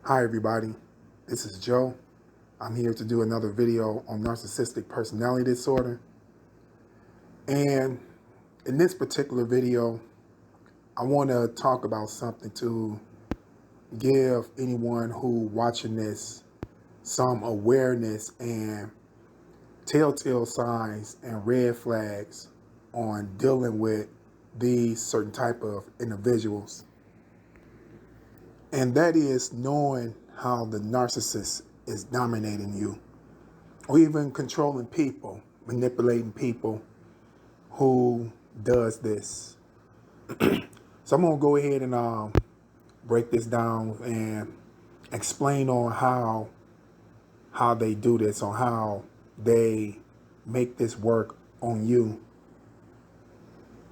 Hi everybody, this is Joe. I'm here to do another video on narcissistic personality disorder. And in this particular video, I want to talk about something to give anyone who watching this some awareness and telltale signs and red flags on dealing with these certain type of individuals. And that is knowing how the narcissist is dominating you, or even controlling people, manipulating people who does this. So I'm gonna go ahead and break this down and explain on how they do this, on how they make this work on you.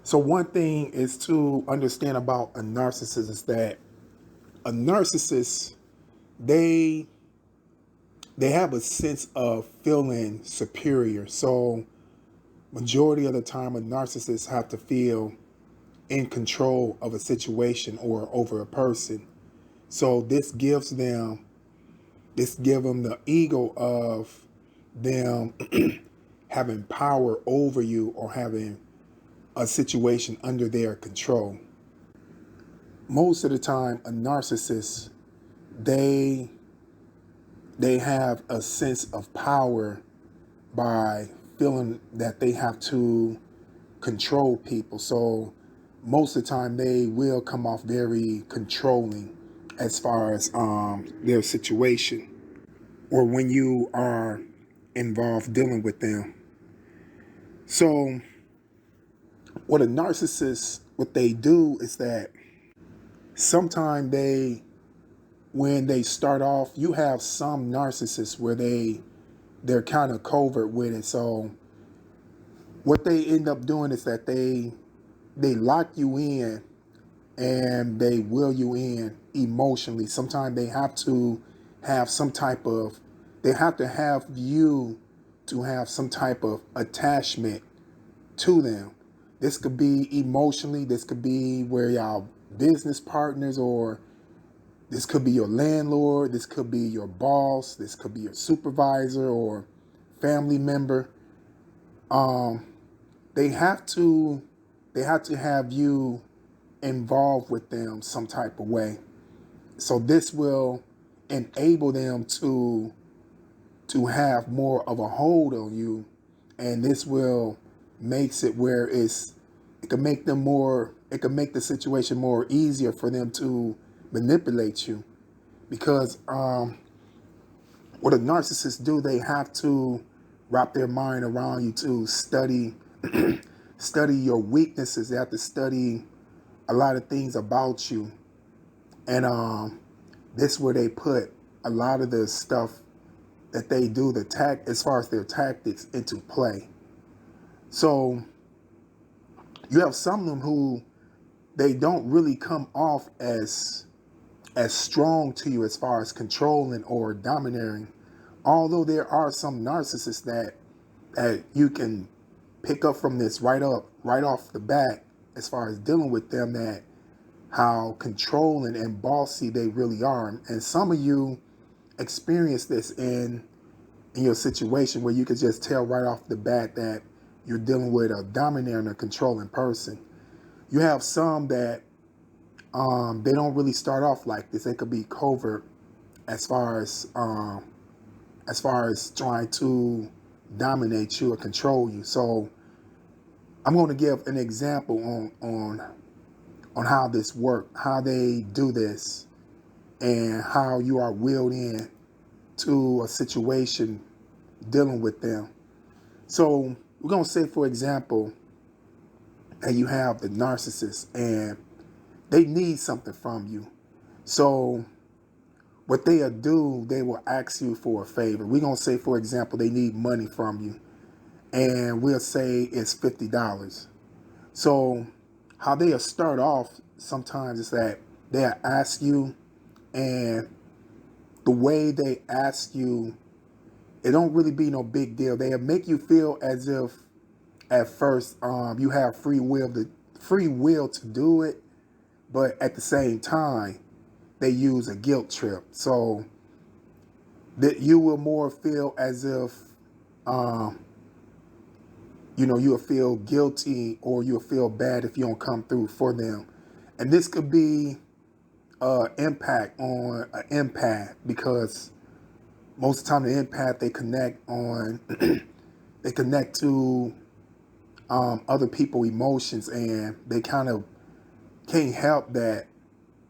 So one thing is to understand about a narcissist is that a narcissist, they have a sense of feeling superior. So majority of the time, a narcissist have to feel in control of a situation or over a person. So this gives them the ego of them having power over you or having a situation under their control. Most of the time, a narcissist, they have a sense of power by feeling that they have to control people. So most of the time they will come off very controlling as far as their situation or when you are involved dealing with them. So what a narcissist, what they do is that sometimes when they start off, you have some narcissists where they're kind of covert with it. So what they end up doing is that they lock you in and they will you in emotionally. Sometimes they have to have some type of, they have to have you to have some type of attachment to them. This could be emotionally, this could be where y'all business partners, or this could be your landlord, this could be your boss, this could be your supervisor or family member. They have to have you involved with them some type of way. So this will enable them to have more of a hold on you, and this will makes it where it can make them more, it can make the situation more easier for them to manipulate you. Because what a narcissist do, they have to wrap their mind around you to study study your weaknesses. They have to study a lot of things about you. And this is where they put a lot of the stuff that they do, as far as their tactics, into play. So you have some of them who they don't really come off as strong to you as far as controlling or domineering. Although there are some narcissists that you can pick up from this right off the bat as far as dealing with them, that how controlling and bossy they really are. And some of you experience this in your situation where you could just tell right off the bat that you're dealing with a domineering or controlling person. You have some that they don't really start off like this. They could be covert as far as trying to dominate you or control you. So I'm going to give an example on how this works, how they do this, and how you are wheeled in to a situation dealing with them. So we're going to say, for example, that you have the narcissist and they need something from you. So what they'll do, they will ask you for a favor. We're going to say, for example, they need money from you, and we'll say it's $50. So how they'll start off sometimes is that they'll ask you, and the way they ask you, it don't really be no big deal. They'll make you feel as if at first you have free will to do it, but at the same time, they use a guilt trip. So that you will more feel as if, you'll feel guilty or you'll feel bad if you don't come through for them. And this could be impact on an empath, because most of the time the empath, they connect on, they connect to other people's emotions, and they kind of can't help that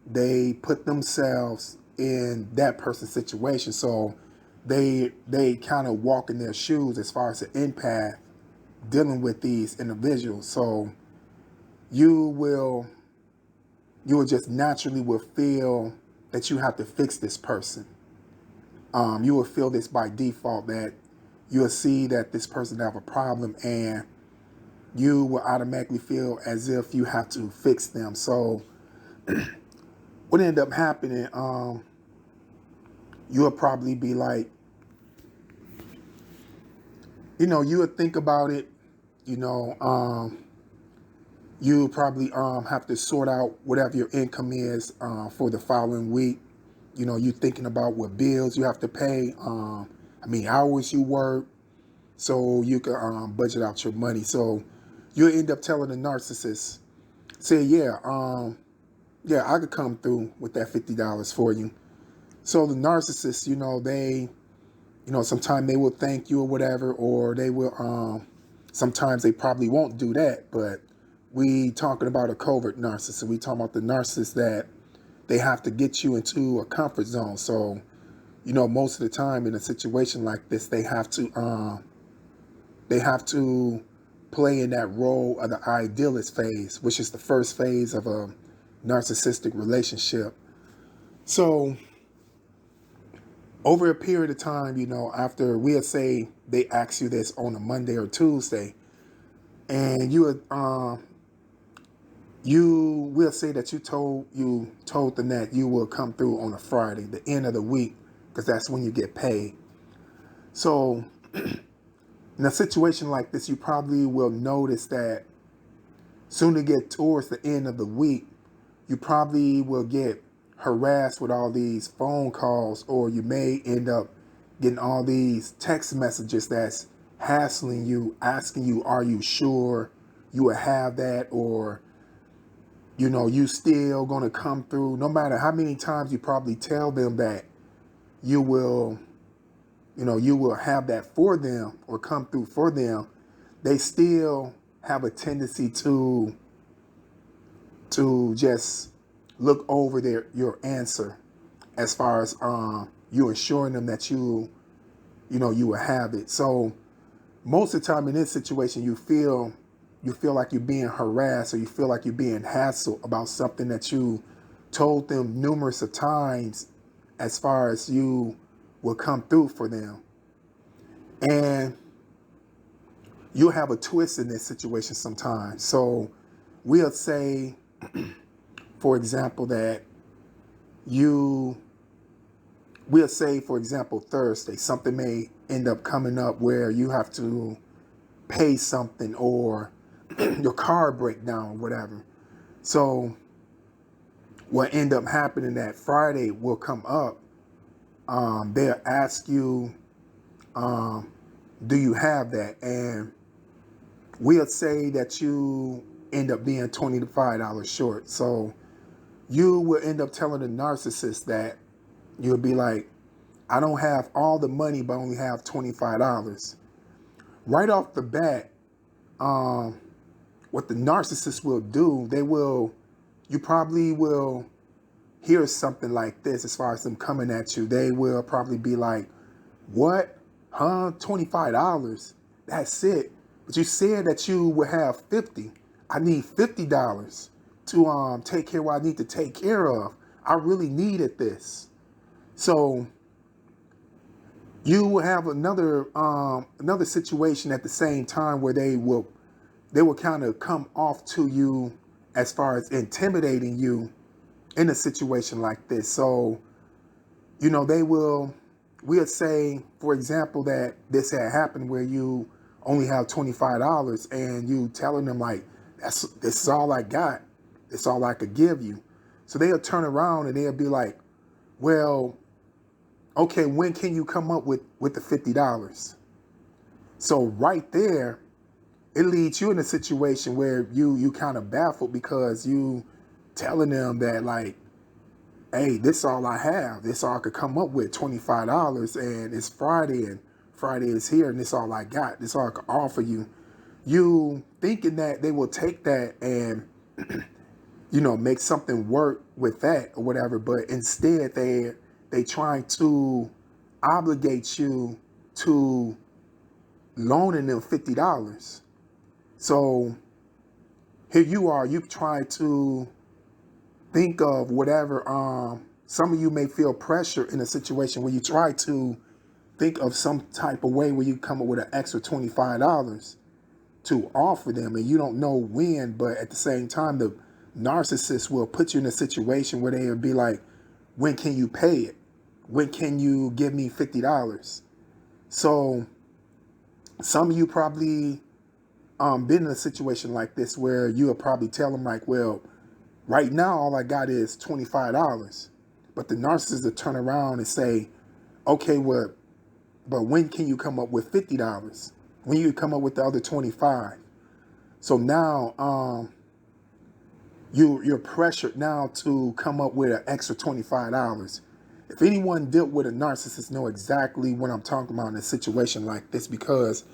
they put themselves in that person's situation. So they kind of walk in their shoes as far as the empath dealing with these individuals. So you will just naturally will feel that you have to fix this person. You will feel this by default, that you'll see that this person have a problem, and you will automatically feel as if you have to fix them. So what end up happening, you'll probably be like, you would think about it, you probably have to sort out whatever your income is for the following week. You thinking about what bills you have to pay, hours you work, so you can budget out your money. So you'll end up telling the narcissist, say, yeah, I could come through with that $50 for you. So the narcissist, they, sometimes they will thank you or whatever, or they will, sometimes they probably won't do that, but we talking about a covert narcissist. We talking about the narcissist that they have to get you into a comfort zone. So, most of the time in a situation like this, they have to play in that role of the idealist phase, which is the first phase of a narcissistic relationship. So over a period of time, after, we'll say they ask you this on a Monday or Tuesday, and you will say that you told them that you will come through on a Friday, the end of the week, because that's when you get paid. So in a situation like this, you probably will notice that soon to get towards the end of the week, you probably will get harassed with all these phone calls, or you may end up getting all these text messages that's hassling you, asking you, are you sure you will have that, or you still gonna come through, no matter how many times you probably tell them that you will have that for them or come through for them. They still have a tendency to just look over your answer, as far as you assuring them that you will have it. So most of the time in this situation, you feel like you're being harassed, or you feel like you're being hassled about something that you told them numerous of times, as far as you will come through for them. And you'll have a twist in this situation sometimes. So we'll say, for example, that Thursday, something may end up coming up where you have to pay something, or your car break down, or whatever. So what end up happening, that Friday will come up, they'll ask you, do you have that? And we'll say that you end up being $25 short. So you will end up telling the narcissist that you'll be like, I don't have all the money, but I only have $25. Right off the bat, what the narcissist will do, you probably will hear something like this, as far as them coming at you. They will probably be like, what? Huh? $25? That's it. But you said that you would have 50. I need $50 to take care of what I need to take care of. I really needed this. So you will have another situation at the same time, where they will kind of come off to you as far as intimidating you in a situation like this. So, we'll say, for example, that this had happened where you only have $25, and you telling them like, this is all I got. It's all I could give you. So they'll turn around and they'll be like, well, okay, when can you come up with the $50? So right there, it leads you in a situation where you kind of baffled because you telling them that like, hey, this is all I have. This is all I could come up with, $25, and it's Friday, and Friday is here, and this is all I got. This is all I can offer you. You thinking that they will take that and, make something work with that or whatever, but instead they trying to obligate you to loaning them $50. So here you are, you try to think of whatever, some of you may feel pressure in a situation where you try to think of some type of way where you come up with an extra $25 to offer them, and you don't know when, but at the same time, the narcissist will put you in a situation where they will be like, when can you pay it? When can you give me $50? So some of you probably been in a situation like this where you will probably tell them like, well, right now all I got is $25. But the narcissist will turn around and say, okay, well, but when can you come up with $50? When you come up with the other 25? So now you're pressured now to come up with an extra $25. If anyone dealt with a narcissist know exactly what I'm talking about in a situation like this, because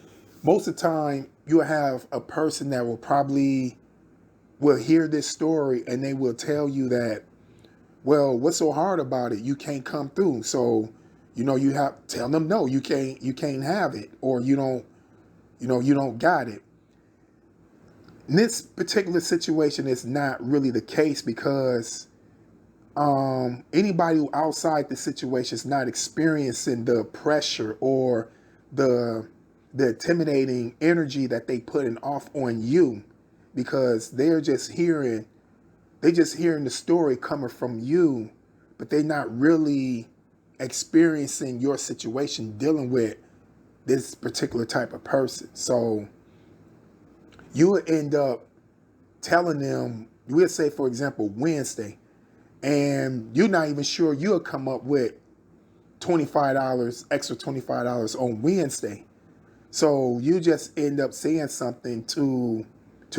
most of the time you'll have a person that will hear this story and they will tell you that, well, what's so hard about it? You can't come through. So, you have to tell them, no, you can't have it, or you don't got it. In this particular situation, it's not really the case because anybody who outside the situation is not experiencing the pressure or the intimidating energy that they putting off on you, because they're just hearing the story coming from you, but they're not really experiencing your situation dealing with this particular type of person. So you would end up telling them, we'll say, for example, Wednesday, and you're not even sure you'll come up with extra $25 on Wednesday. So you just end up saying something to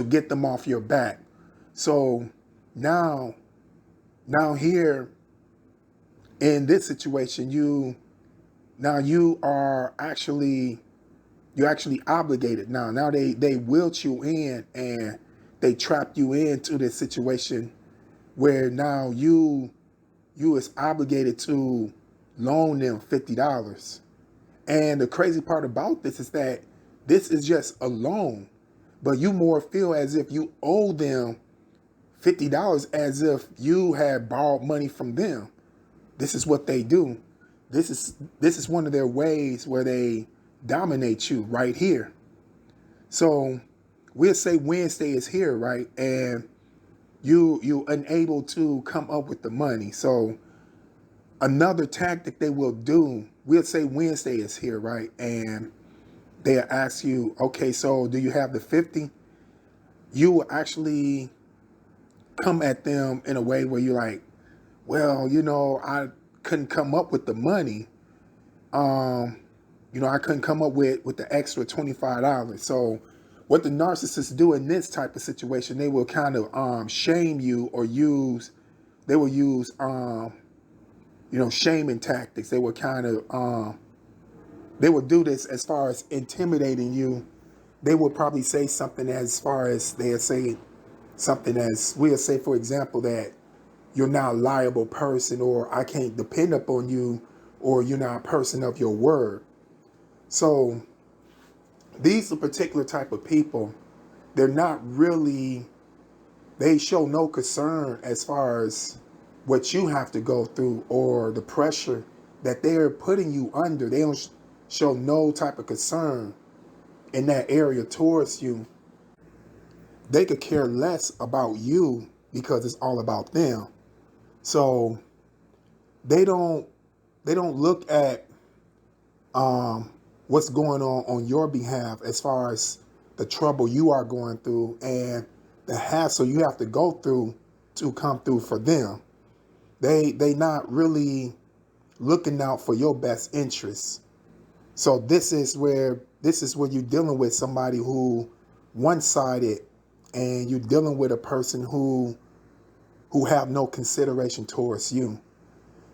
get them off your back. So now here in this situation, you are actually obligated now. Now they wilt you in and they trapped you into this situation where now you is obligated to loan them $50. And the crazy part about this is that this is just a loan, but you more feel as if you owe them $50, as if you had borrowed money from them. This is what they do. This is one of their ways where they dominate you right here. So we'll say Wednesday is here, right? And you unable to come up with the money. So another tactic they will do, we'll say Wednesday is here, right? And they'll ask you, okay, so do you have the 50? You will actually come at them in a way where you're like, well, I couldn't come up with the money. I couldn't come up with the extra $25. So what the narcissists do in this type of situation, they will kind of shame you, or they will use shaming tactics. They will kind of they will do this as far as intimidating you. They will probably say something as far as they'll say something as, we'll say, for example, that you're not a liable person, or I can't depend upon you, or you're not a person of your word. So these are particular type of people. They're not really, they show no concern as far as what you have to go through or the pressure that they're putting you under. They don't show no type of concern in that area towards you. They could care less about you because it's all about them. So they don't look at what's going on your behalf as far as the trouble you are going through and the hassle you have to go through to come through for them. They not really looking out for your best interests. So this is where you're dealing with somebody who one-sided, and you're dealing with a person who have no consideration towards you.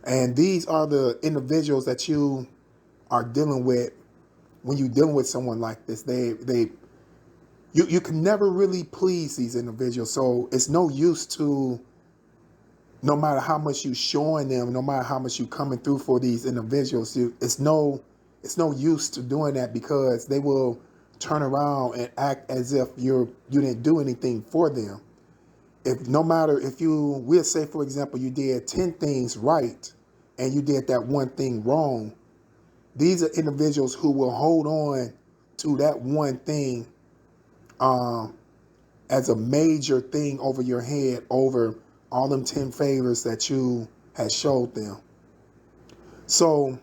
And these are the individuals that you are dealing with when you're dealing with someone like this. You can never really please these individuals. So it's no use to, no matter how much you showing them, no matter how much you coming through for these individuals, it's no use to doing that, because they will turn around and act as if you didn't do anything for them. We'll say, for example, you did 10 things right and you did that one thing wrong. These are individuals who will hold on to that one thing as a major thing over your head, over all them 10 favors that you had showed them. So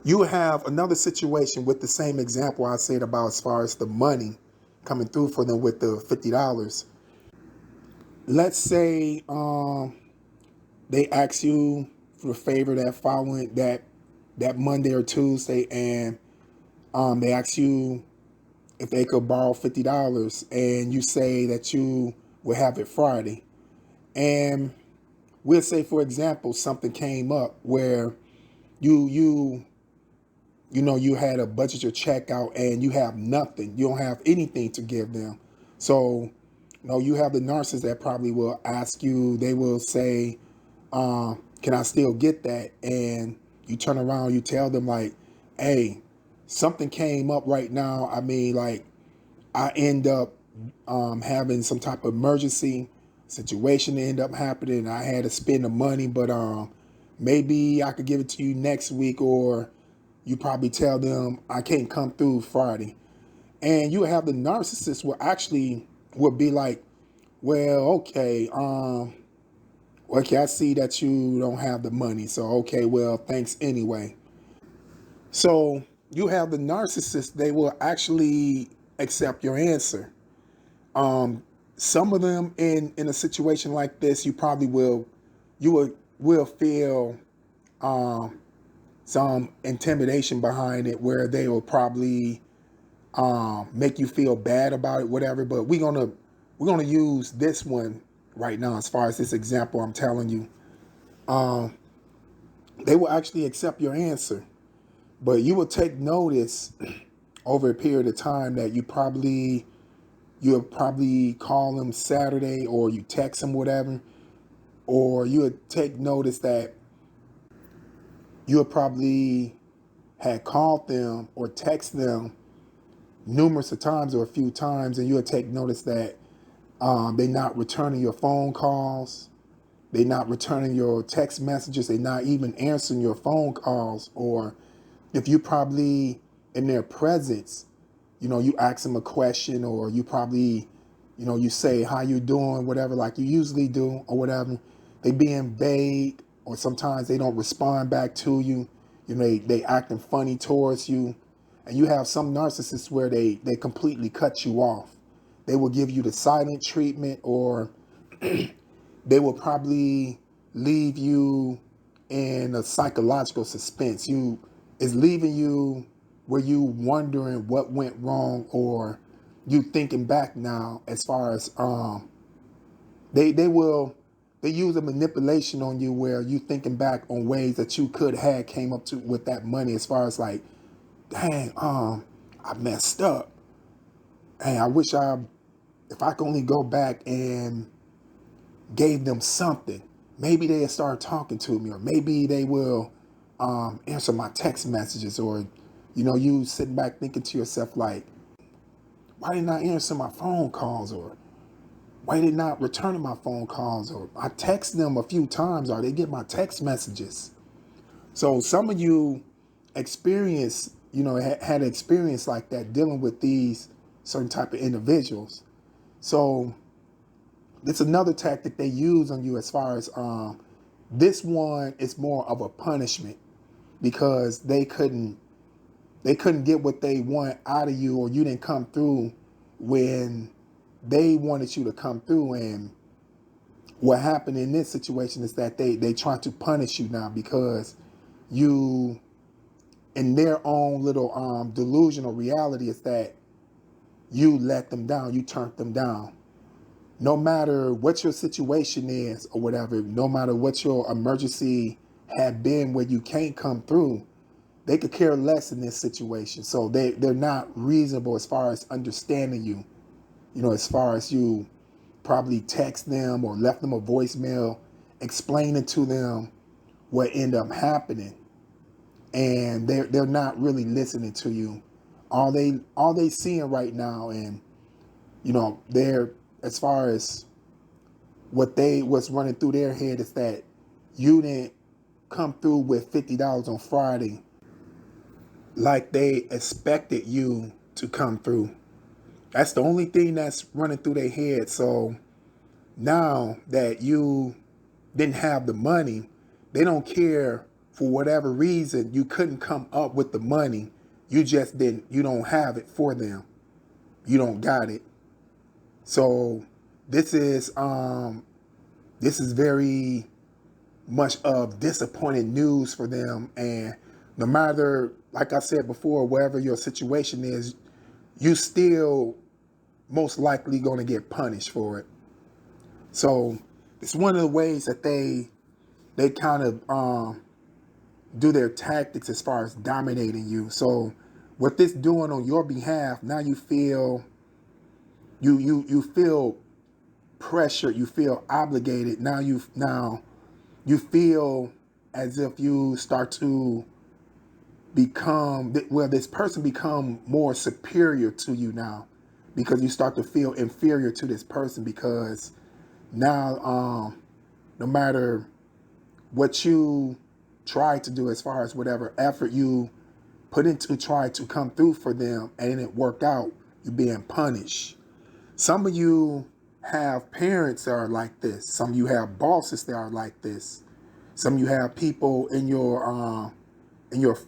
you have another situation with the same example I said about, as far as the money coming through for them with the $50. Let's say they ask you for a favor that Monday or Tuesday, and they ask you if they could borrow $50, and you say that you will have it Friday. And we'll say, for example, something came up where you had a budget your check out and you have nothing. You don't have anything to give them. So, you have the narcissist that probably will ask you, they will say, can I still get that? And you turn around, you tell them like, hey, something came up right now. I mean, like, I end up having some type of emergency situation that end up happening. I had to spend the money, but maybe I could give it to you next week, or you probably tell them I can't come through Friday. And you have the narcissist will be like, well, okay, I see that you don't have the money, so okay, well, thanks anyway. So you have the narcissist, they will actually accept your answer. Some of them in a situation like this, you will feel some intimidation behind it, where they will probably make you feel bad about it, whatever. But we're gonna use this one right now, as far as this example I'm telling you. They will actually accept your answer, but you will take notice over a period of time that you'll probably call them Saturday, or you text them, whatever, or you'll take notice that you'll probably had called them or text them numerous of times, or a few times, and you'll take notice that they're not returning your phone calls, they're not returning your text messages, they're not even answering your phone calls. Or if you probably in their presence, you ask them a question, or you probably, you say, how you doing, whatever, like you usually do, or whatever. They being vague, or sometimes they don't respond back to you. They acting funny towards you. And you have some narcissists where they completely cut you off. They will give you the silent treatment, or they will probably leave you in a psychological suspense. Is leaving you where you wondering what went wrong, or you thinking back now, as far as they use a manipulation on you, where you thinking back on ways that you could have came up to with that money, as far as like, dang, I messed up. Hey, I wish if I could only go back and gave them something, maybe they'll start talking to me, or maybe they will answer my text messages. Or, you sitting back thinking to yourself like, why didn't I answer my phone calls? Or why they not returning my phone calls? Or I text them a few times, or they get my text messages. So some of you had experience like that, dealing with these certain type of individuals. So it's another tactic they use on you, as far as this one is more of a punishment, because they couldn't get what they want out of you, or you didn't come through when they wanted you to come through. And what happened in this situation is that they try to punish you now because you, in their own little delusional reality, is that you let them down, you turned them down. No matter what your situation is or whatever, no matter what your emergency had been where you can't come through, they could care less in this situation. So they're not reasonable as far as understanding you. You know, as far as you probably text them or left them a voicemail explaining to them what ended up happening. And they're not really listening to you. All they seeing right now, and you know, they're, as far as what's running through their head is that you didn't come through with $50 on Friday like they expected you to come through. That's the only thing that's running through their head. So now that you didn't have the money, they don't care for whatever reason you couldn't come up with the money. You just didn't, you don't have it for them. You don't got it. So this is very much of disappointing news for them. And no matter, like I said before, wherever your situation is, you still most likely going to get punished for it. So it's one of the ways that they kind of do their tactics as far as dominating you. So what this doing on your behalf, now you feel you feel pressured, you feel obligated. Now you feel as if you start to become, well, this person become more superior to you now, because you start to feel inferior to this person, because now no matter what you try to do, as far as whatever effort you put into try to come through for them and it worked out, you're being punished. Some of you have parents that are like this. Some of you have bosses that are like this. Some of you have people in your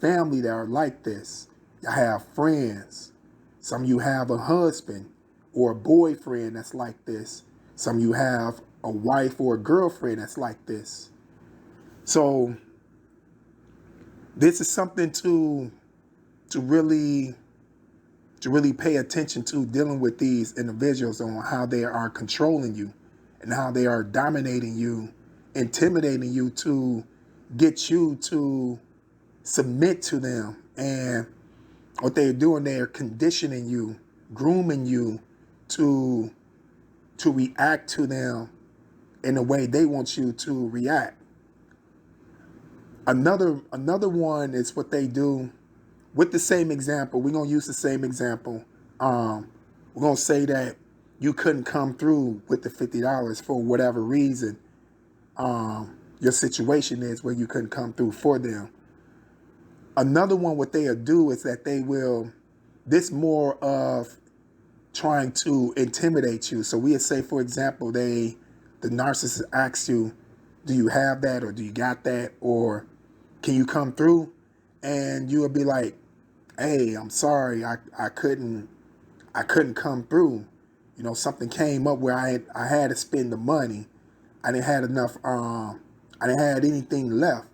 family that are like this. You have friends. Some of you have a husband or a boyfriend that's like this. Some of you have a wife or a girlfriend that's like this. So this is something to really pay attention to, dealing with these individuals on how they are controlling you and how they are dominating you, intimidating you to get you to submit to them. And what they're doing, they're conditioning you, grooming you to react to them in the way they want you to react. Another one is what they do with the same example. We're going to use the same example. We're going to say that you couldn't come through with the $50 for whatever reason. Your situation is where you couldn't come through for them. Another one, what they'll do is that they will, this more of trying to intimidate you. So we'll say, for example, the narcissist asks you, do you have that, or do you got that, or can you come through? And you will be like, hey, I'm sorry, I couldn't come through. You know, something came up where I had to spend the money. I didn't have enough, I didn't have anything left.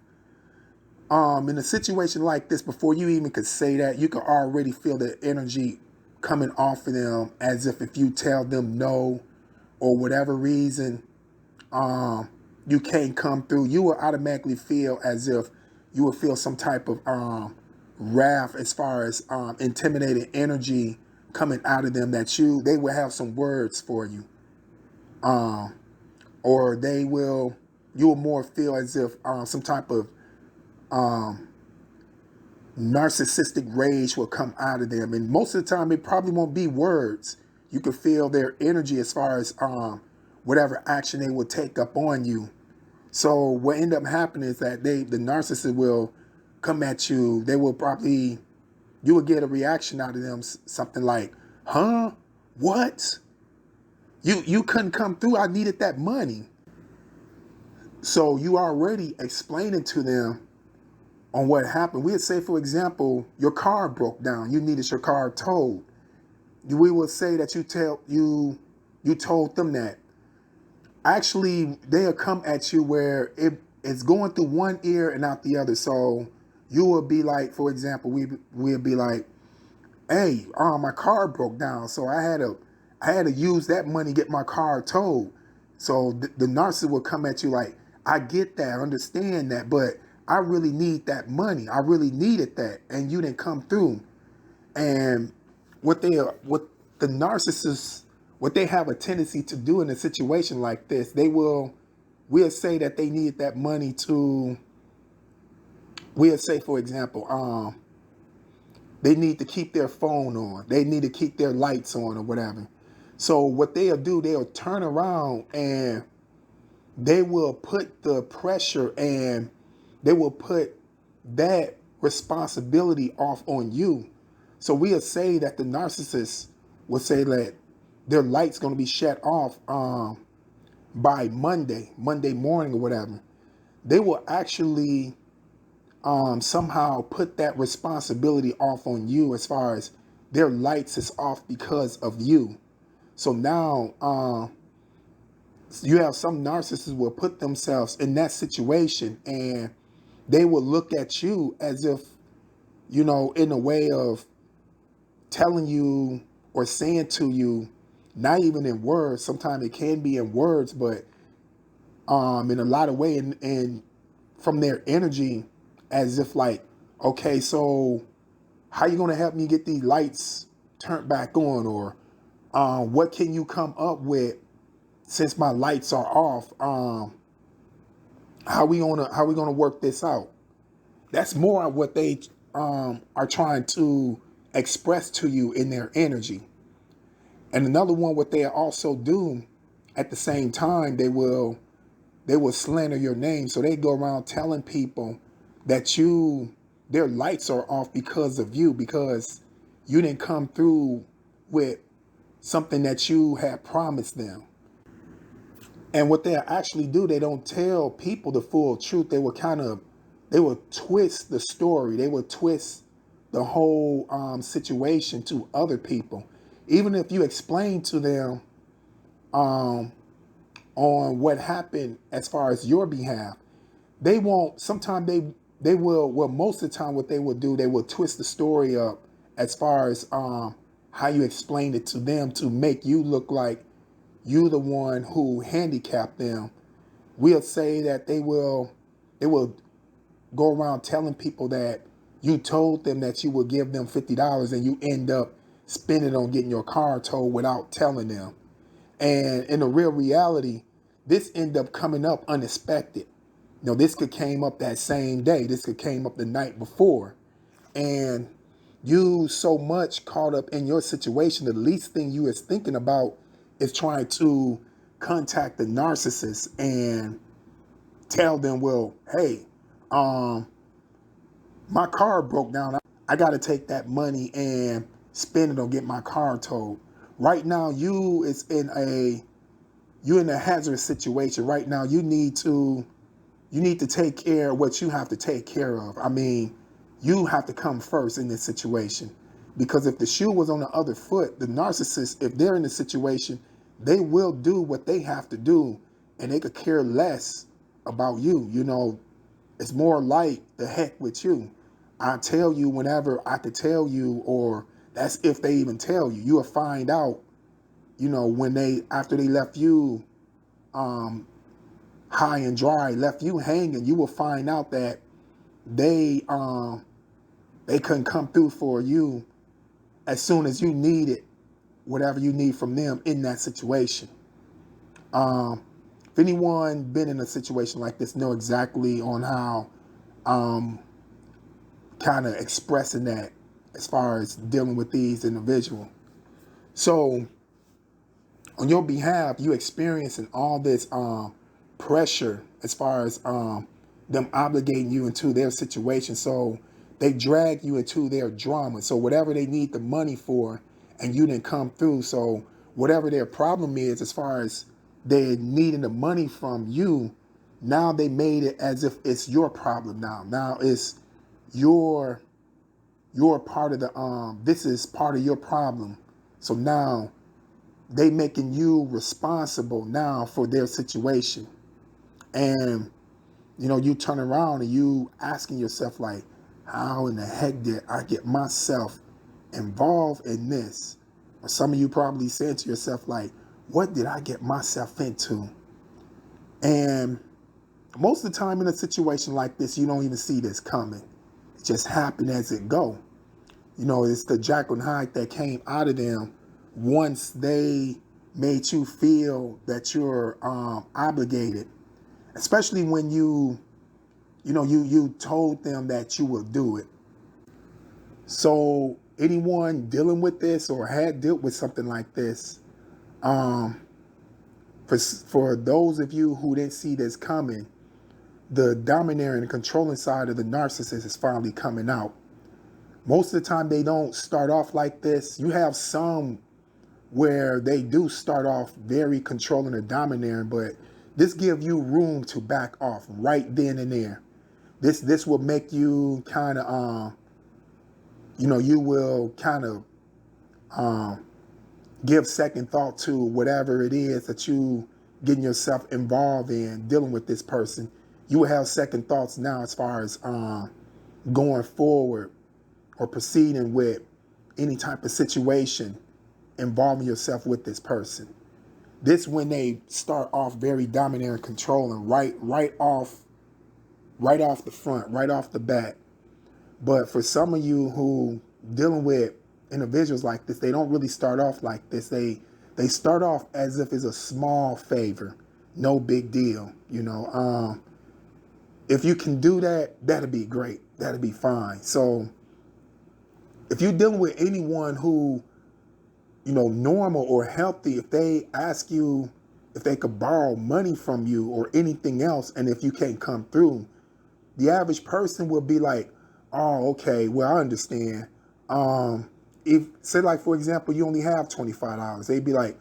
In a situation like this, before you even could say that, you could already feel the energy coming off of them, as if you tell them no, or whatever reason, you can't come through, you will automatically feel as if you will feel some type of wrath, as far as intimidating energy coming out of them, that they will have some words for you, or you will more feel as if some type of narcissistic rage will come out of them. And most of the time, it probably won't be words. You can feel their energy as far as whatever action they will take up on you. So what end up happening is that the narcissist will come at you. They will probably, you will get a reaction out of them, something like, huh? What? You couldn't come through. I needed that money. So you already explaining to them on what happened. We'd say, for example, your car broke down. You needed your car towed. We would say that you told them that actually they'll come at you where it's going through one ear and out the other. So you will be like, for example, we'll be like, hey, my car broke down, so I had to use that money to get my car towed. So the narcissist will come at you like, I get that, I understand that, but I really need that money. I really needed that, and you didn't come through. And what the narcissists, what they have a tendency to do in a situation like this, we'll say that they need that money to, we'll say, for example, they need to keep their phone on. They need to keep their lights on or whatever. So what they'll do, they'll turn around and they will put the pressure and they will put that responsibility off on you. So we'll say that the narcissist will say that their light's going to be shut off by Monday morning or whatever. They will actually somehow put that responsibility off on you as far as their lights is off because of you. So now you have some narcissists will put themselves in that situation and they will look at you as if, in a way of telling you or saying to you, not even in words, sometimes it can be in words, but in a lot of ways, and from their energy, as if like, okay, so how you gonna help me get these lights turned back on, or what can you come up with since my lights are off? How we gonna work this out? That's more of what they are trying to express to you in their energy. And another one, what they also do at the same time, they will slander your name. So they go around telling people that their lights are off because of you, because you didn't come through with something that you had promised them. And what they actually do, they don't tell people the full truth. They will twist the story. They will twist the whole situation to other people. Even if you explain to them on what happened as far as your behalf, they won't. Sometimes they will. Well, most of the time, what they will do, they will twist the story up as far as how you explained it to them to make you look like you the one who handicapped them. We'll say that they will go around telling people that you told them that you would give them $50 and you end up spending on getting your car towed without telling them. And in the real reality, this end up coming up unexpected. This could came up that same day. This could came up the night before. And you so much caught up in your situation, the least thing you is thinking about is trying to contact the narcissist and tell them, well, hey, my car broke down. I got to take that money and spend it on get my car towed. Right now, you're in a hazardous situation. Right now, you need to take care of what you have to take care of. I mean, you have to come first in this situation, because if the shoe was on the other foot, the narcissist, if they're in the situation, they will do what they have to do, and they could care less about you. It's more like the heck with you. I tell you whenever I could tell you, or that's if they even tell you. You'll find out, when after they left you high and dry, left you hanging, you will find out that they couldn't come through for you as soon as you needed whatever you need from them in that situation. If anyone been in a situation like this, know exactly on how kind of expressing that as far as dealing with these individuals. So on your behalf, you experiencing all this pressure as far as them obligating you into their situation. So they drag you into their drama. So whatever they need the money for, and you didn't come through. So whatever their problem is, as far as they needing the money from you, now they made it as if it's your problem now. Now it's your part of the this is part of your problem. So now they making you responsible now for their situation. And, you turn around and you asking yourself like, how in the heck did I get myself involved in this? Or some of you probably saying to yourself like, what did I get myself into? And most of the time in a situation like this, you don't even see this coming. It just happened as it go. It's the Jekyll and Hyde that came out of them once they made you feel that you're obligated, especially when you told them that you will do it. So anyone dealing with this or had dealt with something like this, for those of you who didn't see this coming, the domineering and controlling side of the narcissist is finally coming out. Most of the time they don't start off like this. You have some where they do start off very controlling or domineering, but this gives you room to back off right then and there. This will make you kind of, you will kind of give second thought to whatever it is that you getting yourself involved in dealing with this person. You will have second thoughts now as far as going forward or proceeding with any type of situation involving yourself with this person. This when they start off very domineering and controlling right off the front, right off the bat. But for some of you who dealing with individuals like this, they don't really start off like this. They start off as if it's a small favor, no big deal. If you can do that, that'd be great. That'd be fine. So if you're dealing with anyone who, normal or healthy, if they ask you if they could borrow money from you or anything else, and if you can't come through, the average person will be like, oh, okay, well, I understand. If, say, like, for example, you only have $25, they'd be like,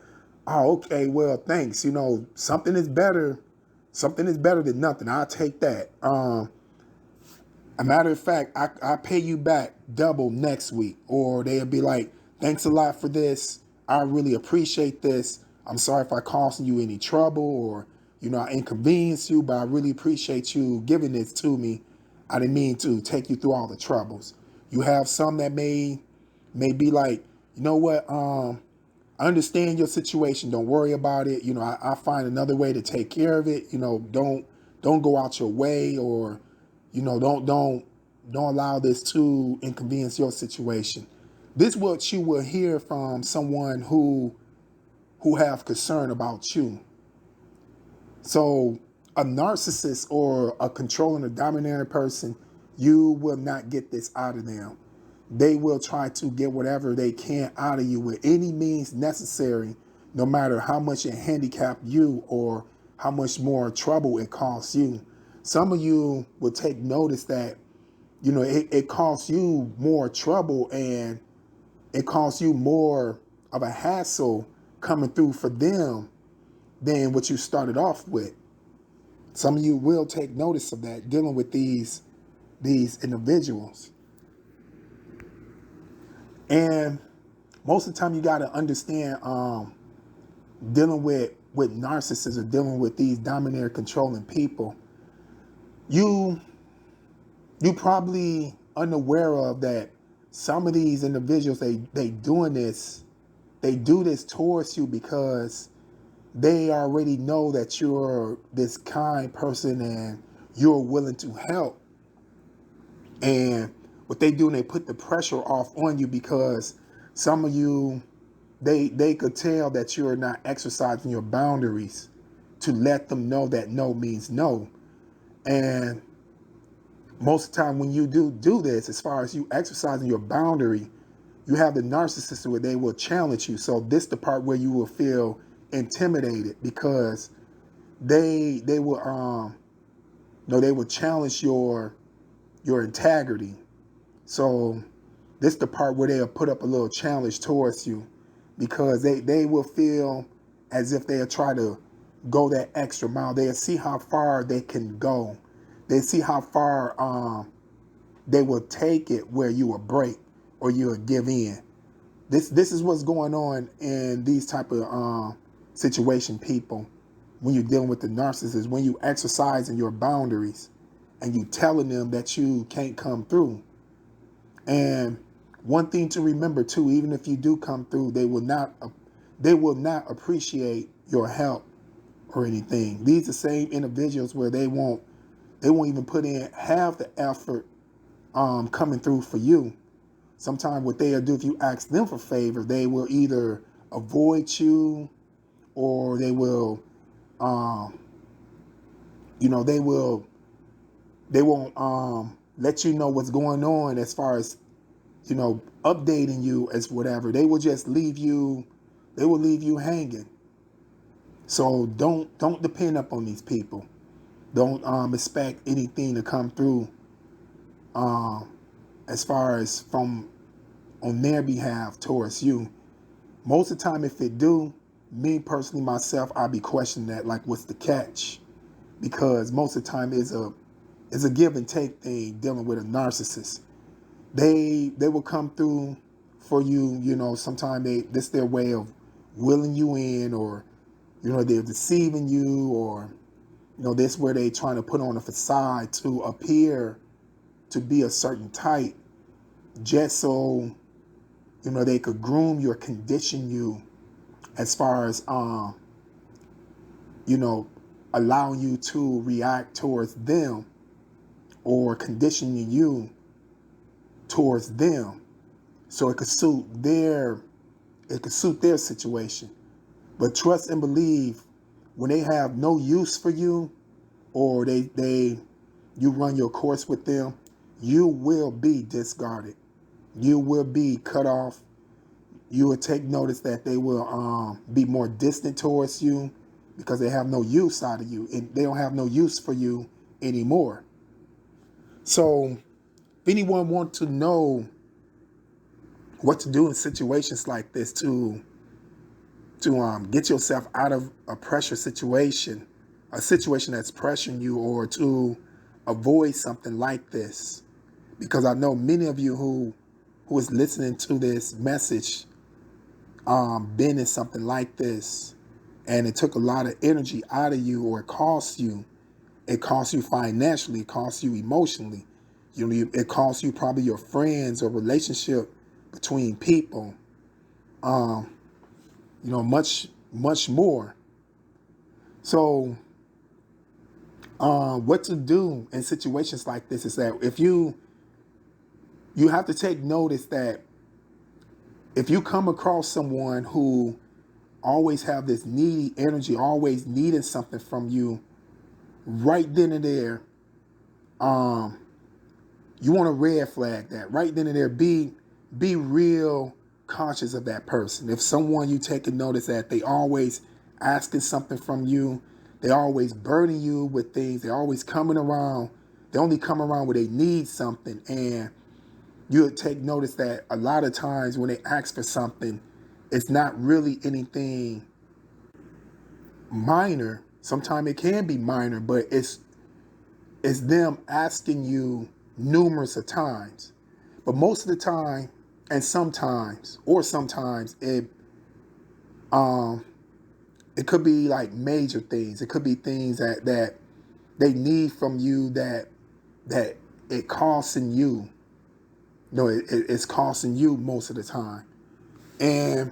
oh, okay, well, thanks. Something is better than nothing. I'll take that. A matter of fact, I pay you back double next week. Or they'll be like, thanks a lot for this. I really appreciate this. I'm sorry if I caused you any trouble or, I inconvenienced you, but I really appreciate you giving this to me. I didn't mean to take you through all the troubles. You have some that may be like, you know what, I understand your situation. Don't worry about it. I find another way to take care of it. Don't go out your way, or, don't allow this to inconvenience your situation. This is what you will hear from someone who have concern about you. So a narcissist or a controlling or domineering person, you will not get this out of them. They will try to get whatever they can out of you with any means necessary, no matter how much it handicaps you or how much more trouble it costs you. Some of you will take notice that, it costs you more trouble and it costs you more of a hassle coming through for them than what you started off with. Some of you will take notice of that dealing with these individuals. And most of the time you got to understand dealing with narcissists or dealing with these domineering, controlling people, you probably unaware of that some of these individuals, they do this towards you because they already know that you're this kind person and you're willing to help. And what they do, they put the pressure off on you because some of you, they could tell that you're not exercising your boundaries to let them know that no means no. And most of the time when you do this, as far as you exercising your boundary, you have the narcissist where they will challenge you. So this the part where you will feel intimidated because they will they will challenge your integrity. So this the part where they'll put up a little challenge towards you because they will feel as if they'll try to go that extra mile. They'll see how far they can go. They see how far they will take it where you will break or you will give in. This is what's going on in these type of situation, people. When you're dealing with the narcissist, when you exercising your boundaries and you telling them that you can't come through. And one thing to remember too, even if you do come through, they will not appreciate your help or anything. These are the same individuals where they won't even put in half the effort coming through for you. Sometimes what they'll do, if you ask them for favor, they will either avoid you, or they will they won't let you know what's going on as far as, updating you as whatever. They will just leave you hanging. So don't depend up on these people. Don't expect anything to come through as far as from on their behalf towards you. Most of the time, if it do, me personally, myself, I'll be questioning that, like, what's the catch? Because most of the time it's a give and take thing dealing with a narcissist. They will come through for you, sometimes this their way of willing you in, or, they're deceiving you, or, this where they trying to put on a facade to appear to be a certain type, just so, they could groom you or condition you as far as, allowing you to react towards them, or conditioning you towards them, so it could suit their situation. But trust and believe, when they have no use for you, or you run your course with them, you will be discarded. You will be cut off. You will take notice that they will be more distant towards you, because they have no use out of you, and they don't have no use for you anymore. So if anyone wants to know what to do in situations like this to get yourself out of a pressure situation, a situation that's pressuring you, or to avoid something like this, because I know many of you who is listening to this message been in something like this, and it took a lot of energy out of you, or it cost you financially, it cost you emotionally, it cost you probably your friends or relationship between people, much more. So what to do in situations like this is that if you have to take notice that if you come across someone who always have this needy energy, always needing something from you, right then and there, you want to red flag that. Right then and there, be real conscious of that person. If someone you take a notice that they always asking something from you, they always burdening you with things, they always coming around, they only come around when they need something, and you would take notice that a lot of times when they ask for something, it's not really anything minor. Sometimes it can be minor, but it's them asking you numerous of times. But most of the time, and sometimes it could be like major things. It could be things that they need from you that it costing you. No, it's costing you most of the time. And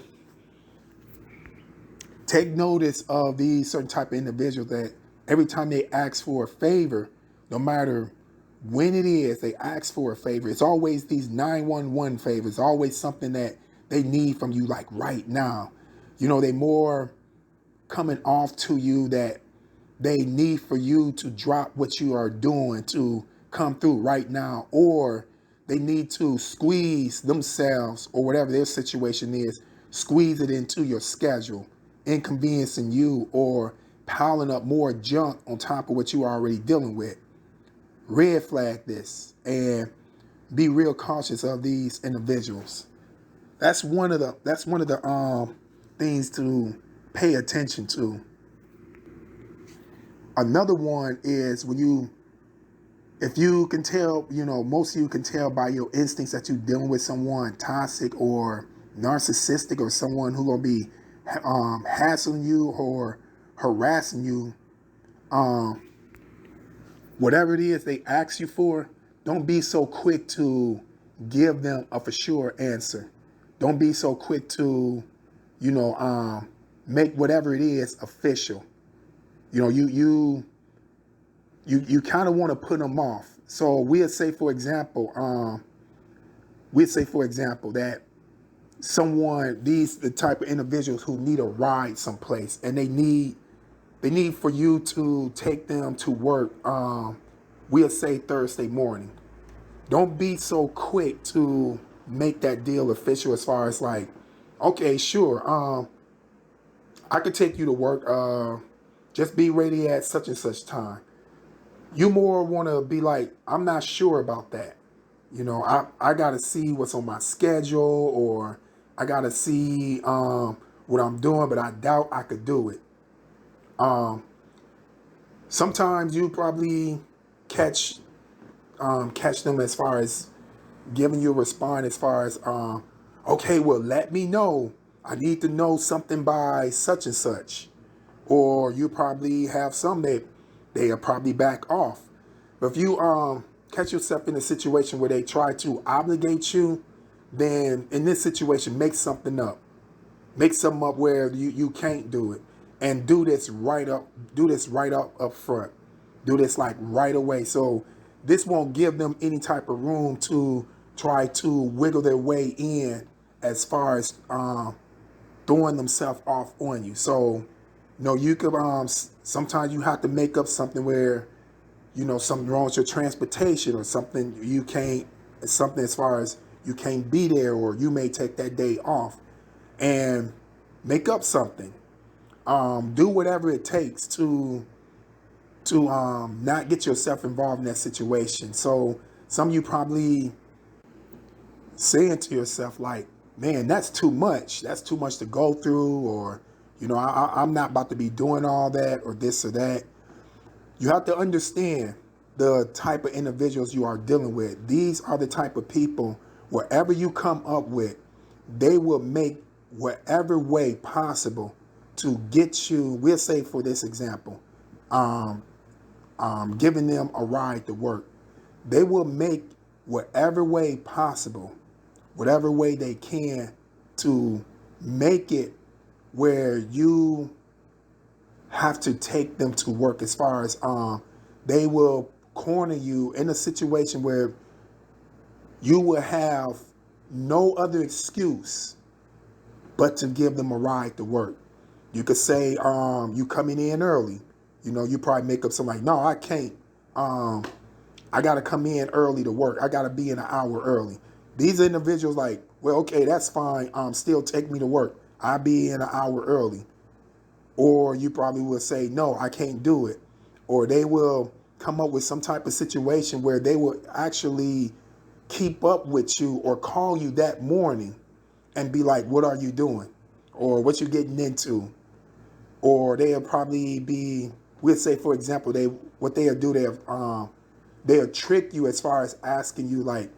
take notice of these certain type of individuals that every time they ask for a favor, no matter when it is, they ask for a favor. It's always these 911 favors, always something that they need from you, like right now. They more coming off to you that they need for you to drop what you are doing to come through right now, or they need to squeeze themselves, or whatever their situation is, squeeze it into your schedule, inconveniencing you, or piling up more junk on top of what you are already dealing with. Red flag this and be real cautious of these individuals. That's one of the things to pay attention to. Another one is if you can tell, most of you can tell by your instincts that you're dealing with someone toxic or narcissistic or someone who gonna be hassling you or harassing you, um, whatever it is they ask you for, don't be so quick to give them a for sure answer. Don't be so quick to, make whatever it is official. You kind of want to put them off. So we'd say, for example, that the type of individuals who need a ride someplace, and they need for you to take them to work. We'll say Thursday morning. Don't be so quick to make that deal official as far as like, okay, sure, I could take you to work. Just be ready at such and such time. You more want to be like, I'm not sure about that. I got to see what's on my schedule, or I got to see what I'm doing, but I doubt I could do it. Sometimes you probably catch them as far as giving you a response as far as, okay, well, let me know. I need to know something by such and such. Or you probably have some that they are probably back off. But if you catch yourself in a situation where they try to obligate you, then in this situation, make something up. Make something up where you can't do it. And do this right up front. Do this like right away. So this won't give them any type of room to try to wiggle their way in as far as throwing themselves off on you. So, you could sometimes you have to make up something where, something wrong with your transportation, or something something as far as you can't be there, or you may take that day off, and make up something. Do whatever it takes to not get yourself involved in that situation. So some of you probably saying to yourself like, man, that's too much. That's too much to go through, or, I'm not about to be doing all that, or this or that. You have to understand the type of individuals you are dealing with. These are the type of people, wherever you come up with, they will make whatever way possible to get you, we'll say for this example, giving them a ride to work. They will make whatever way possible, whatever way they can, to make it where you have to take them to work, as far as they will corner you in a situation where you will have no other excuse but to give them a ride to work. You could say you coming in early. You probably make up something like, no, I can't. I got to come in early to work. I got to be in an hour early. These individuals like, well, okay, that's fine. Still take me to work. I'll be in an hour early. Or you probably will say, no, I can't do it. Or they will come up with some type of situation where they will actually keep up with you or call you that morning and be like, what are you doing? Or what you getting into? Or they'll probably be, we'll say, for example, they'll trick you as far as asking you like,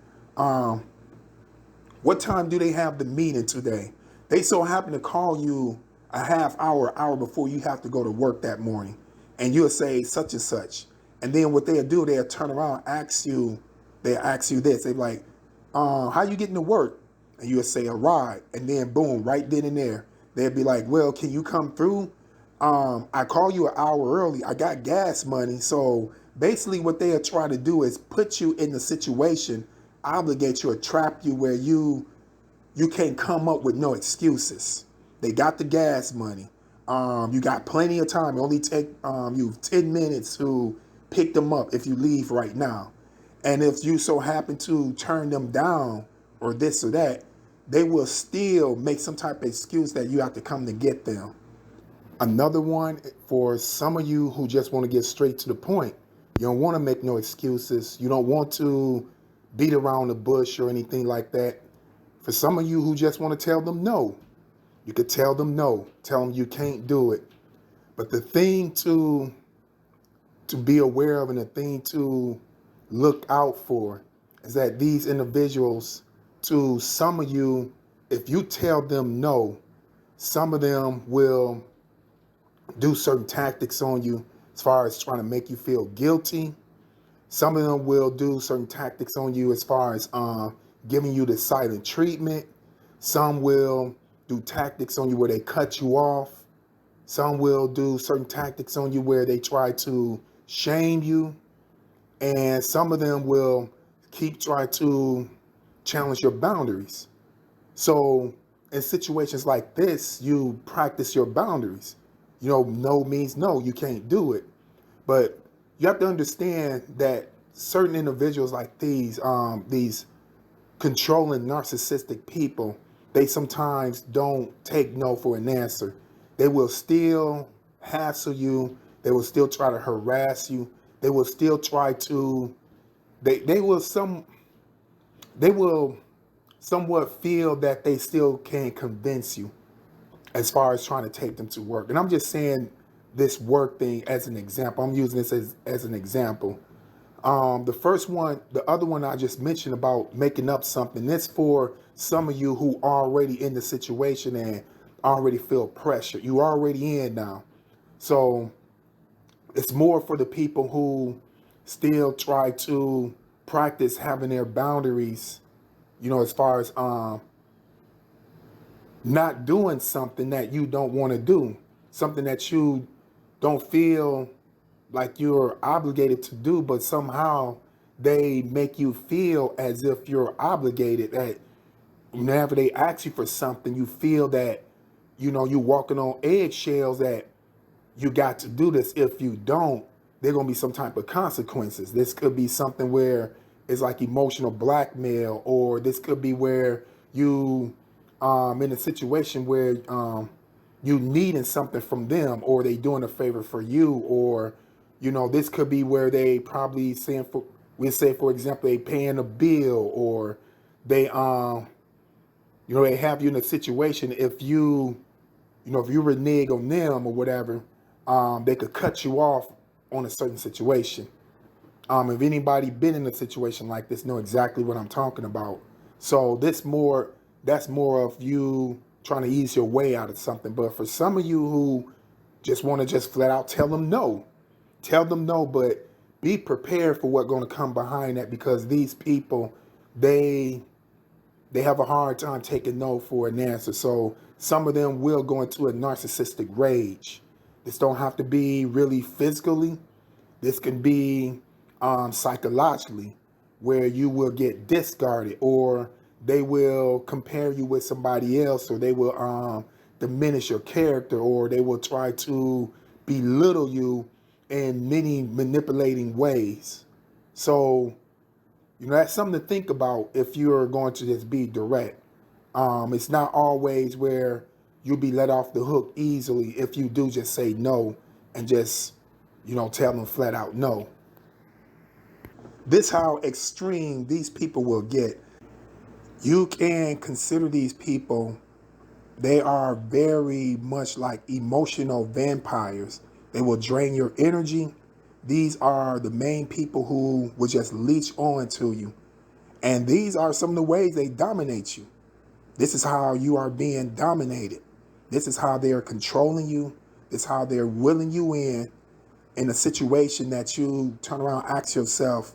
what time do they have the meeting today? They so happen to call you a half hour, hour before you have to go to work that morning. And you'll say such and such. And then what they'll do, they'll turn around, they'll ask you this. They're like, how you getting to work? And you'll say a ride. And then boom, right then and there, they'll be like, well, can you come through? I call you an hour early. I got gas money. So basically what they'll try to do is put you in the situation, obligate you or trap you where you can't come up with no excuses. They got the gas money. You got plenty of time. It only take you 10 minutes to pick them up if you leave right now. And if you so happen to turn them down or this or that, they will still make some type of excuse that you have to come to get them. Another one for some of you who just want to get straight to the point. You don't want to make no excuses. You don't want to beat around the bush or anything like that. For some of you who just want to tell them no, you could tell them no. Tell them you can't do it. But the thing to be aware of and the thing to look out for is that these individuals, to some of you, if you tell them no, some of them will do certain tactics on you as far as trying to make you feel guilty. Some of them will do certain tactics on you as far as giving you the silent treatment. Some will do tactics on you where they cut you off. Some will do certain tactics on you where they try to shame you. And some of them will keep trying to challenge your boundaries. So in situations like this, you practice your boundaries. You know, no means no, you can't do it. But you have to understand that certain individuals like these controlling narcissistic people, they sometimes don't take no for an answer. They will still hassle you. They will still try to harass you. They will still try to, they will somewhat feel that they still can convince you as far as trying to take them to work. And I'm just saying this work thing as an example. I'm using this as an example. The first one, the other one I just mentioned about making up something, that's for some of you who are already in the situation and already feel pressure. You already in now. So it's more for the people who still try to practice having their boundaries, you know, as far as not doing something that you don't want to do, something that you don't feel like you're obligated to do, but somehow they make you feel as if you're obligated, that whenever they ask you for something, you feel that, you know, you're walking on eggshells, that you got to do this. If you don't, there's going to be some type of consequences. This could be something where it's like emotional blackmail, or this could be where you in a situation where you needing something from them, or they doing a favor for you, or, you know, this could be where they probably saying, for we say, for example, they paying a bill, or they you know, they have you in a situation. If you know, if you renege on them or whatever, they could cut you off on a certain situation. If anybody been in a situation like this, know exactly what I'm talking about. So that's more of you trying to ease your way out of something. But for some of you who just want to just flat out tell them no, but be prepared for what's going to come behind that, because these people, they have a hard time taking no for an answer. So some of them will go into a narcissistic rage. This don't have to be really physically. This can be psychologically, where you will get discarded, or they will compare you with somebody else, or they will diminish your character, or they will try to belittle you in many manipulating ways. So, you know, that's something to think about if you're going to just be direct. It's not always where you'll be let off the hook easily if you do just say no and just, you know, tell them flat out no. This how extreme these people will get. You can consider these people, they are very much like emotional vampires. They will drain your energy. These are the main people who will just leech on to you. And these are some of the ways they dominate you. This is how you are being dominated. This is how they are controlling you. This is how they're willing you in a situation that you turn around and ask yourself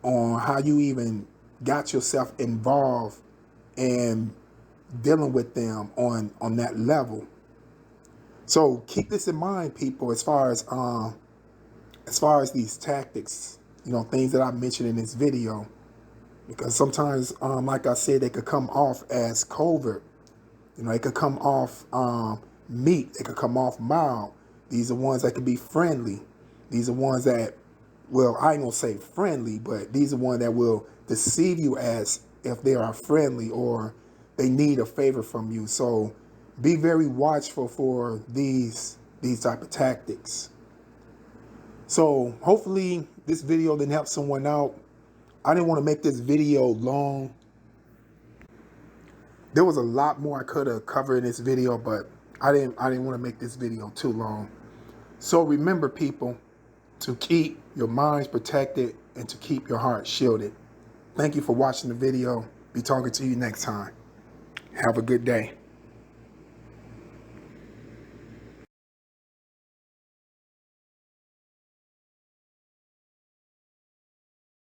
on how you even got yourself involved in dealing with them on that level. So keep this in mind, people, as far as these tactics, you know, things that I mentioned in this video, because sometimes, like I said, they could come off as covert. You know, they could come off meek. They could come off mild. These are ones that could be friendly. These are ones that, well, I ain't gonna say friendly, but these are ones that will deceive you as if they are friendly or they need a favor from you. So be very watchful for these type of tactics. So hopefully this video didn't help someone out. I didn't want to make this video long. There was a lot more I could have covered in this video, but I didn't want to make this video too long. So remember, people, to keep your minds protected and to keep your heart shielded. Thank you for watching the video. Be talking to you next time. Have a good day.